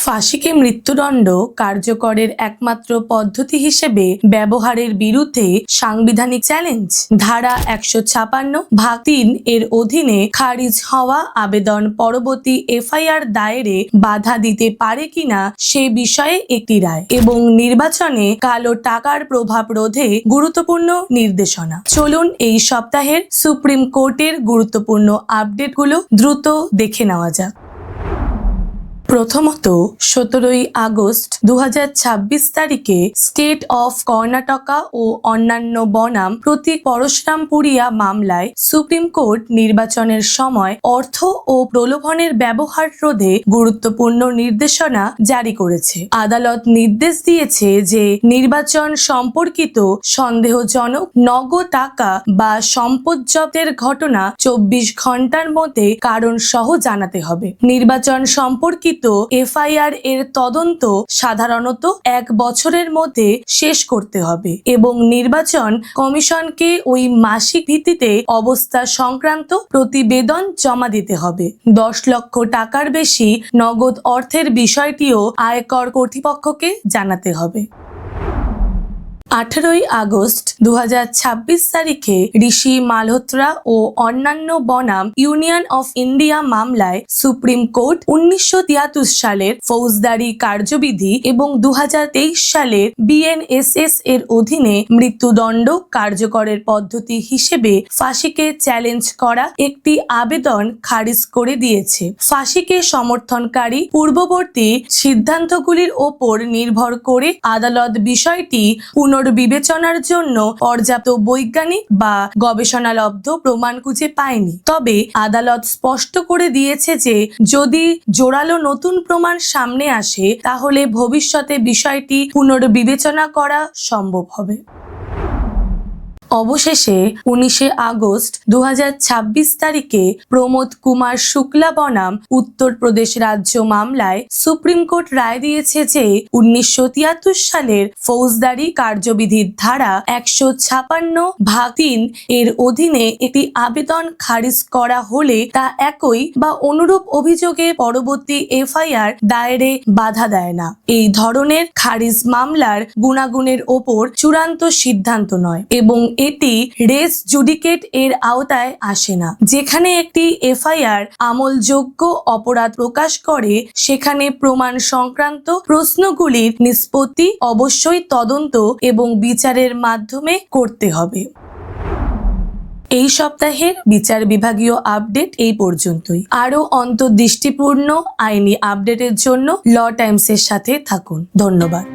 ফাঁসিকে মৃত্যুদণ্ড কার্যকরের একমাত্র পদ্ধতি হিসেবে ব্যবহারের বিরুদ্ধে সাংবিধানিক চ্যালেঞ্জ। ধারা ১৫৬ এর অধীনে খারিজ হওয়া আবেদন পরবর্তী এফআইআর দায়েরে বাধা দিতে পারে কিনা সে বিষয়ে একটি রায় এবং নির্বাচনে কালো টাকার প্রভাব রোধে গুরুত্বপূর্ণ নির্দেশনা। চলুন এই সপ্তাহের সুপ্রিম কোর্টের গুরুত্বপূর্ণ আপডেটগুলো দ্রুত দেখে নেওয়া যাক। প্রথমত ১৭ই আগস্ট ২০২৬ তারিখে স্টেট অফ কর্ণাটকা ও অন্যান্য বনাম প্রতীক পরশুরামপুরিয়া মামলায় সুপ্রিম কোর্ট নির্বাচনের সময় অর্থ ও প্রলোভনের ব্যবহার রোধে গুরুত্বপূর্ণ নির্দেশনা জারি করেছে। আদালত নির্দেশ দিয়েছে যে নির্বাচন সম্পর্কিত সন্দেহজনক নগদ টাকা বা সম্পদ জব্দের ঘটনা ২৪ ঘন্টার মধ্যে কারণ সহ জানাতে হবে। নির্বাচন সম্পর্কিত এফআইআর এর তদন্ত সাধারণত ১ বছরের মধ্যে শেষ করতে হবে এবং নির্বাচন কমিশনকে ওই মাসিক ভিত্তিতে অবস্থা সংক্রান্ত প্রতিবেদন জমা দিতে হবে। ১০ লক্ষ টাকার বেশি নগদ অর্থের বিষয়টিও আয়কর কর্তৃপক্ষকে জানাতে হবে। ১৮ই আগস্ট ২০২৬ তারিখে ঋষি মালহোত্রা ও অন্যান্য বনাম ইউনিয়ন অফ ইন্ডিয়া মামলায় সুপ্রিম কোর্ট ১৯৭৩ সালের ফৌজদারি কার্যবিধি এবং ২০২৩ সালের বিএনএসএস এর অধীনে মৃত্যুদণ্ড কার্যকরের পদ্ধতি হিসেবে ফাঁসিকে চ্যালেঞ্জ করা একটি আবেদন খারিজ করে দিয়েছে। ফাঁসিকে সমর্থনকারী পূর্ববর্তী সিদ্ধান্তগুলির ওপর নির্ভর করে আদালত বিষয়টি পুনর্বিবেচনার জন্য পর্যাপ্ত বৈজ্ঞানিক বা গবেষণালব্ধ প্রমাণ খুঁজে পায়নি। তবে আদালত স্পষ্ট করে দিয়েছে যে যদি জোরালো নতুন প্রমাণ সামনে আসে তাহলে ভবিষ্যতে বিষয়টি পুনর্বিবেচনা করা সম্ভব হবে। অবশেষে ১৯শে আগস্ট ২০২৬ তারিখে প্রমোদ কুমার শুক্লা বনাম উত্তরপ্রদেশ রাজ্য মামলায় সুপ্রিম কোর্ট রায় দিয়েছে যে ১৯৭৩ সালের ফৌজদারি কার্যবিধির ধারা ১৫৬ এর অধীনে একটি আবেদন খারিজ করা হলে তা একই বা অনুরূপ অভিযোগে পরবর্তী এফআইআর দায়েরে বাধা দেয় না। এই ধরনের খারিজ মামলার গুণাগুণের ওপর চূড়ান্ত সিদ্ধান্ত নয় এবং এটি রেস জুডিকেট এর আওতায় আসে না। যেখানে একটি এফআইআর আমলযোগ্য অপরাধ প্রকাশ করে সেখানে প্রমাণ সংক্রান্ত প্রশ্নগুলির নিষ্পত্তি অবশ্যই তদন্ত এবং বিচারের মাধ্যমে করতে হবে। এই সপ্তাহের বিচার বিভাগীয় আপডেট এই পর্যন্তই। আরও অন্তর্দৃষ্টিপূর্ণ আইনি আপডেটের জন্য ল টাইমসের সাথে থাকুন। ধন্যবাদ।